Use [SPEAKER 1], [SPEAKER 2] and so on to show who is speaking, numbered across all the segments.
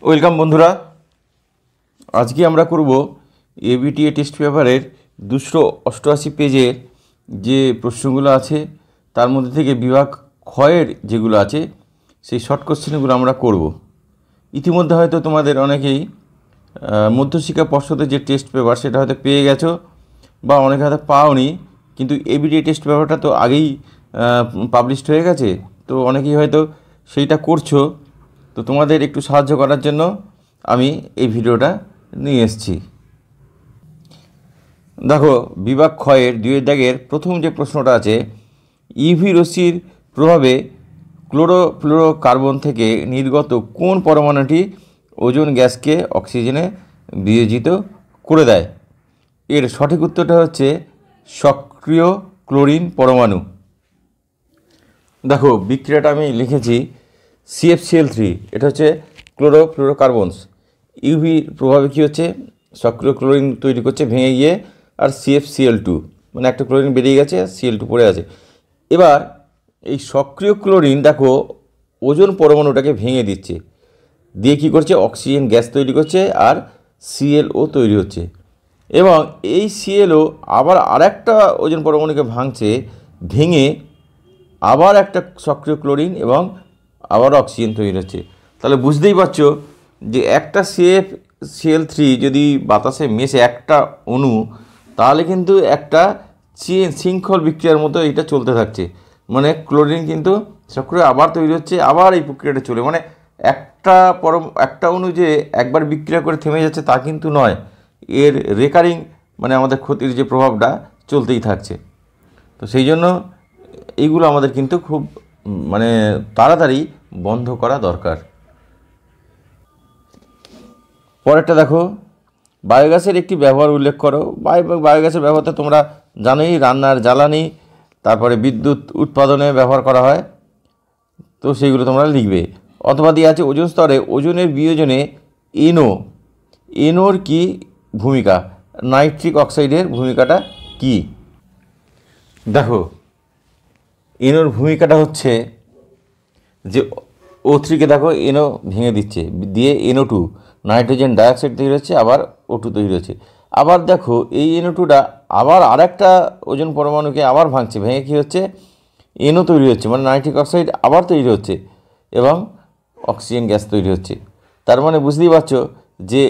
[SPEAKER 1] Welcome বন্ধুরা, আজকে আমরা করব এবিটিএ টেস্ট পেপারের 288 পেজের যে প্রশ্নগুলো আছে তার মধ্যে থেকে বিভাগ ক্ষয়ের যেগুলো আছে সেই শর্ট কোশ্চেনগুলো আমরা করব। ইতিমধ্যে হয়তো তোমাদের অনেকেই মধ্যশিক্ষা পর্ষদের যে টেস্ট পেপার সেটা হয়তো পেয়ে গেছো বা অনেকে হয়তো পাওনি, কিন্তু এবিটিএ টেস্ট পেপারটা তো আগেই পাবলিশড হয়ে গেছে, তো অনেকেই হয়তো সেইটা করছো। তো তোমাদের একটু সাহায্য করার জন্য আমি এই ভিডিওটা নিয়ে এসেছি। দেখো, বিভাগ ক্ষয়ের 2 দাগের প্রথম যে প্রশ্নটা আছে, ইভি রশ্মির প্রভাবে ক্লোরোফ্লোরোকার্বন থেকে নির্গত কোন পরমাণুটি ওজোন গ্যাসকে অক্সিজেনে বিয়োজিত করে দেয়? এর সঠিক উত্তরটা হচ্ছে সক্রিয় ক্লোরিন পরমাণু। দেখো, বিক্রিয়াটা আমি লিখেছি CFCl3, এটা হচ্ছে ক্লোরোফ্লোরোকার্বনস। ইউভির প্রভাবে কী হচ্ছে, সক্রিয় ক্লোরিন তৈরি করছে ভেঙে গিয়ে, আর CFCl2 মানে একটা ক্লোরিন বেরিয়ে গেছে, Cl2 পড়ে আছে। এবার এই সক্রিয় ক্লোরিন দেখো ওজোন পরমাণুটাকে ভেঙে দিচ্ছে, দিয়ে কী করছে, অক্সিজেন গ্যাস তৈরি করছে আর ClO তৈরি হচ্ছে। এবং এই ClO আবার আরেকটা ওজোন পরমাণুকে ভাঙছে, ভেঙে আবার একটা সক্রিয় ক্লোরিন এবং আবার অক্সিজেন তৈরি হচ্ছে। তাহলে বুঝতেই পারছো যে একটা CFCl3 যদি বাতাসে মেশে একটা অণু, তাহলে কিন্তু একটা শৃঙ্খল বিক্রিয়ার মতো এটা চলতে থাকছে। মানে ক্লোরিন কিন্তু সক্রিয় আবার তৈরি হচ্ছে, আবার এই প্রক্রিয়াটা চলে, মানে একটা অণু যে একবার বিক্রিয়া করে থেমে যাচ্ছে তা কিন্তু নয়, এর রেকারিং মানে আমাদের ক্ষতির যে প্রভাবটা চলতেই থাকছে। তো সেই জন্য এইগুলো আমাদের কিন্তু খুব মানে তাড়াতাড়ি বন্ধ করা দরকার। পরেরটা দেখো, বায়োগ্যাসের একটি ব্যবহার উল্লেখ করো। বায়োগ্যাসের ব্যবহারটা তোমরা জানোই, রান্নার জ্বালানি, তারপরে বিদ্যুৎ উৎপাদনে ব্যবহার করা হয়, তো সেইগুলো তোমরা লিখবে। অথবা দিয়ে আছে ওজোন স্তরে ওজোনের বিয়োজনে এনোর কি ভূমিকা, নাইট্রিক অক্সাইডের ভূমিকাটা কি? দেখো, এনোর ভূমিকাটা হচ্ছে যে O3কে দেখো এনো ভেঙে দিচ্ছে, দিয়ে NO2 নাইট্রোজেন ডাইঅক্সাইড তৈরি হচ্ছে, আবার O2 তৈরি হচ্ছে। আবার দেখো এই NO2টা আবার আরেকটা ওজোন পরমাণুকে আবার ভাঙছে, ভেঙে কী হচ্ছে, NO তৈরি হচ্ছে, মানে নাইট্রিক অক্সাইড আবার তৈরি হচ্ছে এবং অক্সিজেন গ্যাস তৈরি হচ্ছে। তার মানে বুঝতেই পারছো যে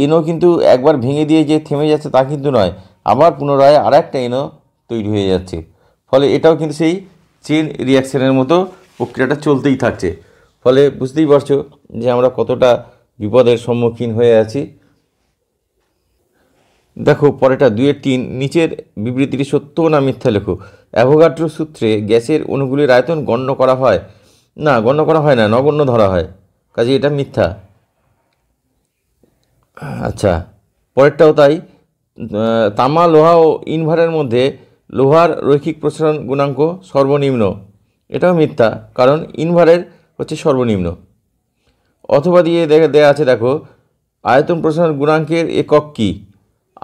[SPEAKER 1] NO কিন্তু একবার ভেঙে দিয়ে যে থেমে যাচ্ছে তা কিন্তু নয়, আবার পুনরায় আরেকটা NO তৈরি হয়ে যাচ্ছে। ফলে এটাও কিন্তু সেই চেন রিয়াকশানের মতো প্রক্রিয়াটা চলতেই থাকছে। ফলে বুঝতেই পারছো যে আমরা কতটা বিপদের সম্মুখীন হয়ে আছি। দেখো পরেরটা 2-3, নিচের বিবৃতিটি সত্য না মিথ্যা লেখো। অ্যাভোগাড্রো সূত্রে গ্যাসের অণুগুলির আয়তন গণ্য করা হয় না, গণ্য করা হয় না, নগণ্য ধরা হয়, কাজে এটা মিথ্যা। আচ্ছা, পরেরটাও তাই। তামা, লোহা ও ইনভারের মধ্যে লোহার রৈখিক প্রসারণ গুণাঙ্ক সর্বনিম্ন, এটাও মিথ্যা, কারণ ইনভারের হচ্ছে সর্বনিম্ন। অথবা দিয়ে দেয়া আছে, দেখো আয়তন প্রসারণ গুণাঙ্কের একক কী?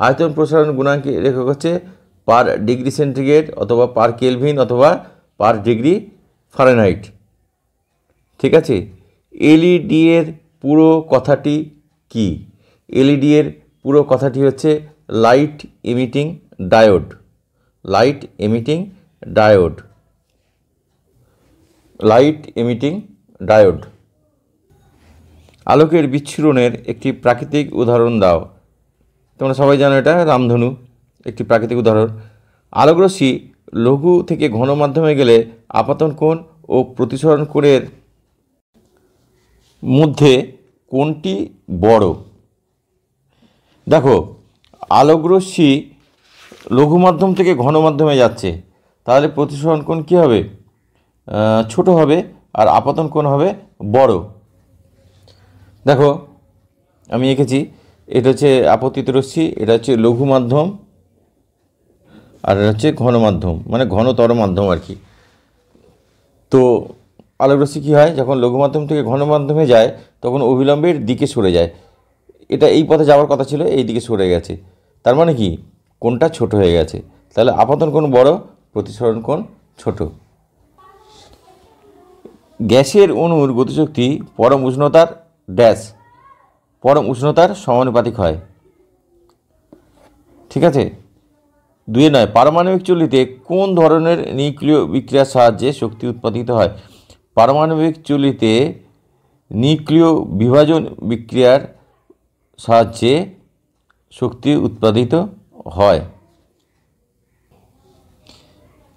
[SPEAKER 1] আয়তন প্রসারণ গুণাঙ্কের একক হচ্ছে পার ডিগ্রি সেন্টিগ্রেড, অথবা পার কেলভিন, অথবা পার ডিগ্রি ফারেনহাইট। ঠিক আছে। এলইডি এর পুরো কথাটি কি? এলইডি এর পুরো কথাটি হচ্ছে light emitting diode. Light emitting diode, light emitting diode. আলোকের বিচ্ছুরণের একটি প্রাকৃতিক উদাহরণ দাও। তোমরা সবাই জানো এটা রামধনু একটি প্রাকৃতিক উদাহরণ। আলোকরশ্মি লঘু থেকে ঘন মাধ্যমে গেলে আপাতন কোণ ও প্রতিসরণ কোণের মধ্যে কোনটি বড়? দেখো, আলোকরশ্মি লঘু মাধ্যম থেকে ঘন মাধ্যমে যাচ্ছে, তাহলে প্রতিসরণ কোণ কী হবে? ছোট হবে, আর আপাতন কোণ হবে বড়। দেখো আমি এঁকেছি, এটা হচ্ছে আপতিত রশ্মি, এটা হচ্ছে লঘু মাধ্যম, আর এটা হচ্ছে ঘন মাধ্যম, মানে ঘনতর মাধ্যম আর কি। তো আলোকরশ্মি কী হয়, যখন লঘু মাধ্যম থেকে ঘন মাধ্যমে যায় তখন অবিলম্বের দিকে সরে যায়। এটা এই পথে যাওয়ার কথা ছিল, এই দিকে সরে গেছে, তার মানে কি কোণটা ছোট হয়ে গেছে। তাহলে আপতন কোণ বড়, প্রতিসরণ কোণ ছোট। গ্যাসের অণুর গতিশক্তি পরম উষ্ণতার ড্যাশ, পরম উষ্ণতার সমানুপাতিক হয়। ঠিক আছে। 2 পারমাণবিক চুল্লিতে কোন ধরনের নিউক্লিয় বিক্রিয়ার সাহায্যে শক্তি উৎপাদিত হয়? পারমাণবিক চুল্লিতে নিউক্লিয় বিভাজন বিক্রিয়ার সাহায্যে শক্তি উৎপাদিত হয়।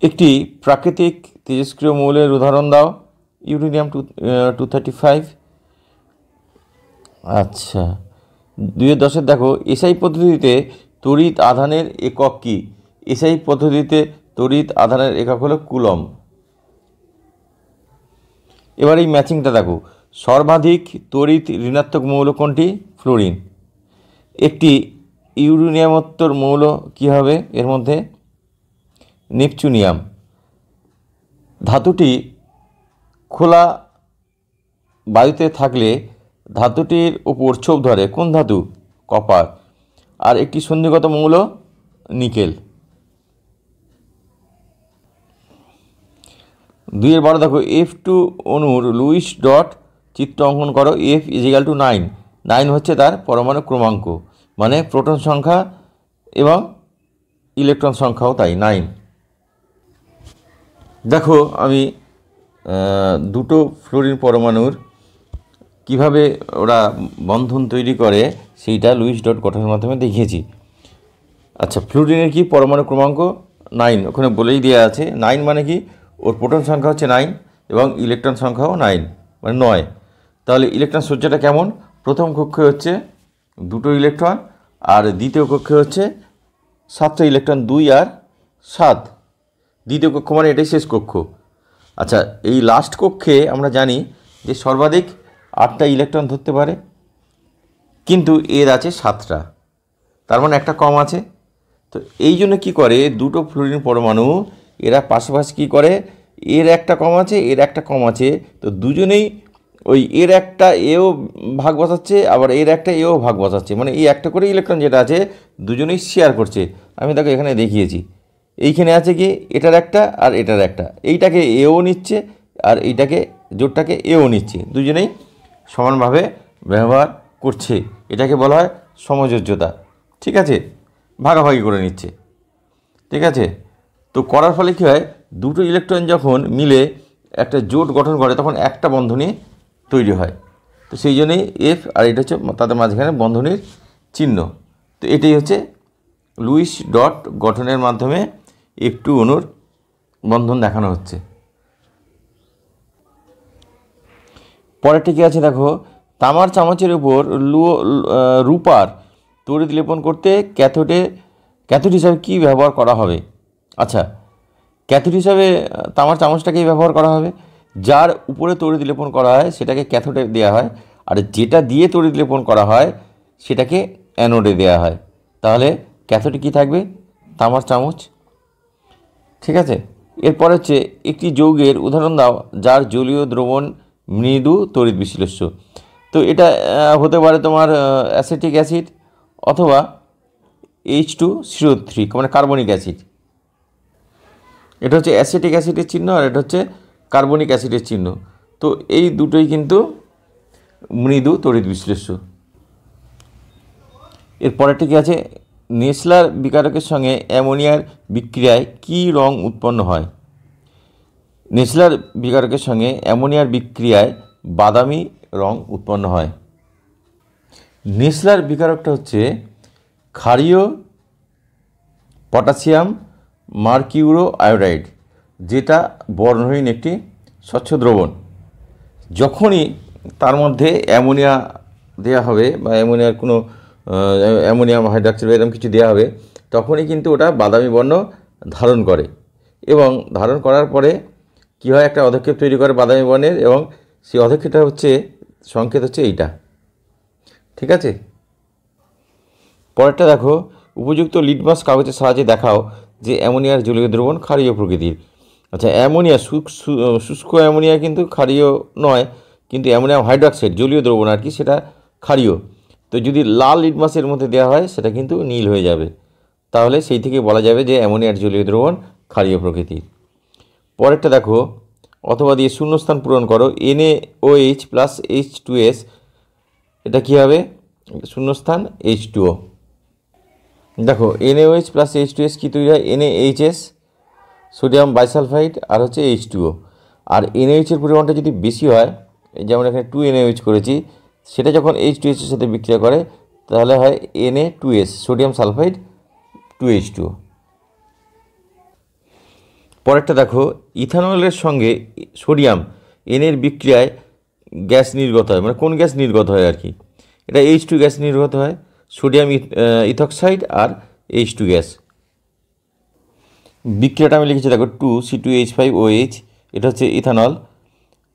[SPEAKER 1] একটি প্রাকৃতিক তেজস্ক্রিয় মৌলের উদাহরণ দাও। ইউরেনিয়াম 235। আচ্ছা, 2-10 দেখো, এসআই পদ্ধতিতে তড়িৎ আধানের একক কি? এসআই পদ্ধতিতে তড়িৎ আধানের একক হলো কুলম। এবার এই ম্যাচিংটা দেখো, সর্বাধিক তড়িৎ ঋণাত্মক মৌল কোনটি? ফ্লোরিন। একটি ইউরেনিয়ামোত্তর মৌল কি হবে এর মধ্যে? নেপচুনিয়াম। ধাতুটি খোলা বায়ুতে থাকলে ধাতুটির উপর ছোপ ধরে কোন ধাতু? কপার। আর একটি সন্ধিগত মৌল নিকেল। 2-12 দেখো, F2 অণুর লুইস ডট চিত্র অঙ্কন করো। F = 9। 9 হচ্ছে তার পরমাণু ক্রমাঙ্ক, মানে প্রোটন সংখ্যা এবং ইলেকট্রন সংখ্যাও তাই 9। দেখো, আমি দুটো ফ্লোরিন পরমাণুর কিভাবে ওরা বন্ধন তৈরি করে সেইটা লুইস ডট গঠনের মাধ্যমে দেখিয়েছি। আচ্ছা, ফ্লোরিনের কি পরমাণু ক্রমাঙ্ক? 9, ওখানে বলেই দেওয়া আছে। 9 মানে কি? ওর প্রোটন সংখ্যা হচ্ছে 9 এবং ইলেকট্রন সংখ্যাও 9, মানে 9। তাহলে ইলেকট্রন সজ্জাটা কেমন? প্রথম কক্ষে হচ্ছে 2টো ইলেকট্রন, আর দ্বিতীয় কক্ষে হচ্ছে 7টা ইলেকট্রন, 2 আর 7। দ্বিতীয় কক্ষ মানে এটাই শেষ কক্ষ। আচ্ছা, এই লাস্ট কক্ষে আমরা জানি যে সর্বাধিক 8টা ইলেকট্রন ধরতে পারে, কিন্তু এর আছে 7টা, তার মানে একটা কম আছে। তো এই জন্য কী করে, দুটো ফ্লোরিন পরমাণু এরা পাশাপাশি কী করে, এর একটা কম আছে, এর একটা কম আছে, তো দুজনেই ওই এর একটা এও ভাগ বসাচ্ছে, আবার এর একটা এও ভাগ বসাচ্ছে, মানে এই একটা করে ইলেকট্রন যেটা আছে দুজনেই শেয়ার করছে। আমি তাকে এখানে দেখিয়েছি। এইখানে আছে কি, এটার একটা আর এটার একটা, এইটাকে এও নিচ্ছে আর এইটাকে জোটটাকে এও নিচ্ছে, দুজনেই সমানভাবে ব্যবহার করছে। এটাকে বলা হয় সমযোজ্যতা। ঠিক আছে, ভাগাভাগি করে নিচ্ছে। ঠিক আছে, তো করার ফলে কী হয়, দুটো ইলেকট্রন যখন মিলে একটা জোট গঠন করে তখন একটা বন্ধনী তৈরি হয়। তো সেই জন্যই এফ, আর এটা হচ্ছে তাদের মাঝখানে বন্ধনীর চিহ্ন। তো এটাই হচ্ছে লুইস ডট গঠনের মাধ্যমে F2 অণুর বন্ধন দেখানো হচ্ছে। পরেরটি কী আছে দেখো, তামার চামচের উপর রূপার তড়িৎ লেপন করতে ক্যাথোড হিসাবে কী ব্যবহার করা হবে? আচ্ছা, ক্যাথোড হিসাবে তামার চামচটাকেই ব্যবহার করা হবে। যার উপরে তড়িৎ লেপন করা হয় সেটাকে ক্যাথোডে দেওয়া হয়, আর যেটা দিয়ে তড়িৎ লেপন করা হয় সেটাকে অ্যানোডে দেওয়া হয়। তাহলে ক্যাথোডে কী থাকবে? তামার চামচ। ঠিক আছে, এরপর হচ্ছে একটি যৌগের উদাহরণ দাও যার জলীয় দ্রবণ মৃদু তড়িৎ বিশ্লেষ্য। তো এটা হতে পারে তোমার অ্যাসিটিক অ্যাসিড অথবা H2CO3, মানে কার্বনিক অ্যাসিড। এটা হচ্ছে অ্যাসিটিক অ্যাসিডের চিহ্ন আর এটা হচ্ছে কার্বনিক অ্যাসিডের চিহ্ন। তো এই দুটোই কিন্তু মৃদু তড়িৎ বিশ্লেষ্য। এরপরেরটি কী আছে, নেসলার বিকারকের সঙ্গে অ্যামোনিয়ার বিক্রিয়ায় কী রং উৎপন্ন হয়? নেসলার বিকারকের সঙ্গে অ্যামোনিয়ার বিক্রিয়ায় বাদামি রং উৎপন্ন হয়। নেসলার বিকারকটা হচ্ছে ক্ষারীয় পটাশিয়াম মার্কিউরো আয়োডাইড, যেটা বর্ণহীন একটি স্বচ্ছ দ্রবণ। যখনই তার মধ্যে অ্যামোনিয়া দেওয়া হবে বা অ্যামোনিয়াম হাইড্রক্সাইড এরকম কিছু দেওয়া হবে, তখনই কিন্তু ওটা বাদামি বর্ণ ধারণ করে, এবং ধারণ করার পরে কী হয়, একটা অধক্ষেপ তৈরি করে বাদামি বর্ণের, এবং সেই অধক্ষেপটা হচ্ছে সংকেত হচ্ছে এইটা। ঠিক আছে, পরেরটা দেখো, উপযুক্ত লিটমাস কাগজের সাহায্যে দেখাও যে অ্যামোনিয়ার জলীয় দ্রবণ ক্ষারীয় প্রকৃতির। আচ্ছা, অ্যামোনিয়া শুষ্ক অ্যামোনিয়া কিন্তু ক্ষারীয় নয়, কিন্তু অ্যামোনিয়াম হাইড্রক্সাইড জলীয় দ্রবণ আর কি, সেটা ক্ষারীয়। তো যদি লাল লিটমাসের মধ্যে দেওয়া হয় সেটা কিন্তু নীল হয়ে যাবে, তাহলে সেই থেকে বলা যাবে যে অ্যামোনিয়ার জলীয় দ্রবণ ক্ষারীয় প্রকৃতির। পরেরটা দেখো, অথবা দিয়ে শূন্যস্থান পূরণ করো। NaOH + H2S, এটা কী হবে? শূন্যস্থান H2O। দেখো NaOH প্লাস H2S কী তৈরি হয়, NaHS সোডিয়াম বাইসালফাইড আর হচ্ছে H2O। আর NaOH এর পরিমাণটা যদি বেশি হয়, যেমন এখানে 2 NaOH করেছি, সেটা যখন H2S এর সাথে বিক্রিয়া করে তাহলে হয় Na2S সোডিয়াম সালফাইড 2H2O। পরেরটা দেখো ইথানলের সঙ্গে সোডিয়াম এর বিক্রিয়ায় গ্যাস নির্গত হয়, মানে কোন গ্যাস নির্গত হয় আর কি, এটা H2 গ্যাস নির্গত হয়, সোডিয়াম ইথক্সাইড আর H2 গ্যাস। বিক্রিয়াটা আমি লিখেছি দেখো 2C2H5OH, এটা হচ্ছে ইথানল,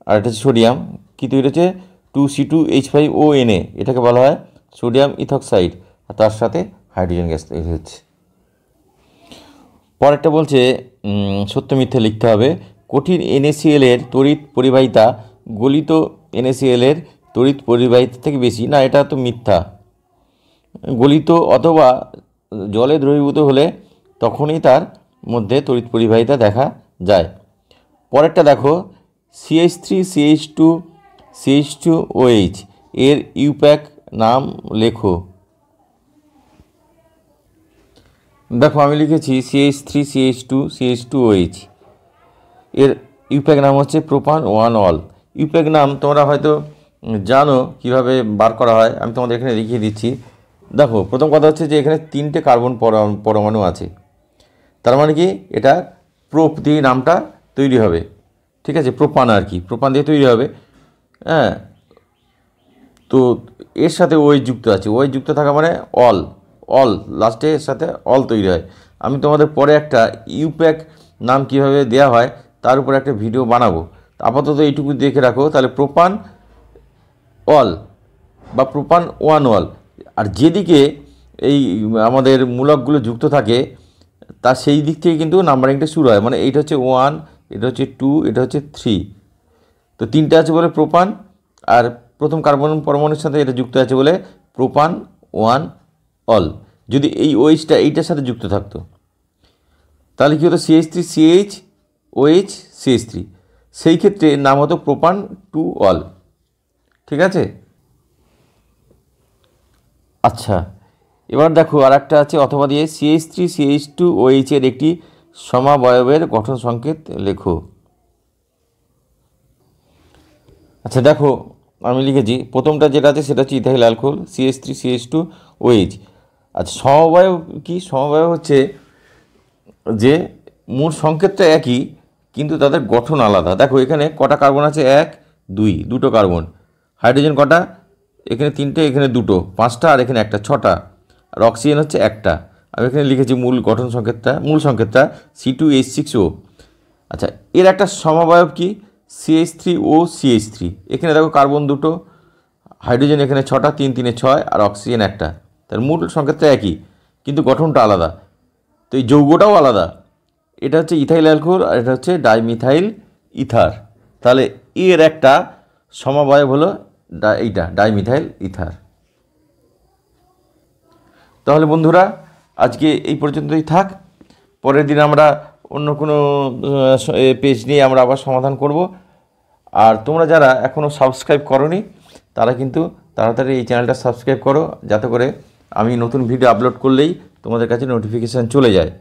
[SPEAKER 1] আর এটা হচ্ছে সোডিয়াম, কী তৈরি হচ্ছে 2C2H5ONa, এটাকে বলা হয় সোডিয়াম ইথক্সাইড, আর তার সাথে হাইড্রোজেন গ্যাস তৈরি হচ্ছে। পরেরটা বলছে সত্য মিথ্যে লিখতে হবে। কঠিন NaCl এর তড়িৎ পরিবাহিতা গলিত NaCl এর তড়িৎ পরিবাহিতা থেকে বেশি, না এটা তো মিথ্যা। গলিত অথবা জলে দ্রবীভূত হলে তখনই তার মধ্যে তড়িৎ পরিবাহিতা দেখা যায়। পরেরটা দেখো CH3CH2CH2OH এর ইউপ্যাক নাম লেখো। দেখো আমি লিখেছি CH3CH2CH2OH এর ইউপ্যাক নাম হচ্ছে প্রোপান 1 অল। ইউপ্যাক নাম তোমরা হয়তো জানো কিভাবে বার করা হয়, আমি তোমাদের এখানে দেখিয়ে দিচ্ছি। দেখো প্রথম কথা হচ্ছে যে এখানে 3টে কার্বন পরমাণু আছে, তার মানে কি এটা প্রোপ দিয়ে নামটা তৈরি হবে, ঠিক আছে, প্রোপান আর কি, প্রোপান দিয়ে তৈরি হবে। হ্যাঁ, তো এর সাথে OH যুক্ত আছে, OH যুক্ত থাকা মানে অল লাস্টে এর সাথে অল তৈরি হয়। আমি তোমাদের পরে একটা ইউপ্যাক নাম কিভাবে দেওয়া হয় তার উপরে একটা ভিডিও বানাবো, আপাতত এইটুকু দেখে রাখো। তাহলে প্রোপান অল বা প্রোপান 1 অল, আর যেদিকে এই আমাদের মূলকগুলো যুক্ত থাকে তা সেই দিক থেকে কিন্তু নাম্বারিংটা শুরু হয়, মানে এইটা হচ্ছে 1, এটা হচ্ছে 2, এটা হচ্ছে 3, তো 3টে আছে বলে প্রোপান, আর প্রথম কার্বন পরমাণুর সাথে এটা যুক্ত আছে বলে প্রোপান 1 অল। যদি এই OHটা এইটার সাথে যুক্ত থাকতো তাহলে কী হতো CH3CH OH CH3, সেই ক্ষেত্রে নাম হতো প্রোপান 2 অল, ঠিক আছে। আচ্ছা, এবার দেখো আর একটা আছে অথবা দিয়ে CH3CH2OH এর একটি সমাবয়বের গঠন সংকেত লেখো। আচ্ছা দেখো আমি লিখেছি প্রথমটা যেটা আছে সেটা হচ্ছে ইথাইল অ্যালকোহল CH3CH2OH। আচ্ছা সমবায় কি, সমবায় হচ্ছে যে মূল সংকেতটা একই কিন্তু তাদের গঠন আলাদা। দেখো এখানে কটা কার্বন আছে, 1 2, দুটো কার্বন। হাইড্রোজেন কটা, এখানে 3টে, এখানে 2টো, 5টা, আর এখানে 1টা, 6টা, আর অক্সিজেন হচ্ছে 1টা। আমি এখানে লিখেছি মূল সংকেতটা C2H6O। আচ্ছা এর একটা সমবায়ব কি CH3OCH3, এখানে দেখো কার্বন 2টো, হাইড্রোজেন এখানে 6টা, 3 3 6, আর অক্সিজেন 1টা। তার মূল সংকেতটা একই কিন্তু গঠনটা আলাদা, তো এই যৌগটাও আলাদা। এটা হচ্ছে ইথাইল অ্যালকোহল আর এটা হচ্ছে ডাইমিথাইল ইথার। তাহলে এর একটা সমবায়ব হলো এইটা ডাইমিথাইল ইথার। তাহলে বন্ধুরা আজকে এই পর্যন্তই থাক, পরের দিন আমরা অন্য কোনো পেজ নিয়ে আমরা আবার সমাধান করব। আর তোমরা যারা এখনও সাবস্ক্রাইব করোনি তারা কিন্তু তাড়াতাড়ি এই চ্যানেলটা সাবস্ক্রাইব করো, যাতে করে আমি নতুন ভিডিও আপলোড করলেই তোমাদের কাছে নোটিফিকেশান চলে যায়।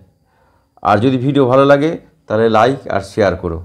[SPEAKER 1] আর যদি ভিডিও ভালো লাগে তাহলে লাইক আর শেয়ার করো।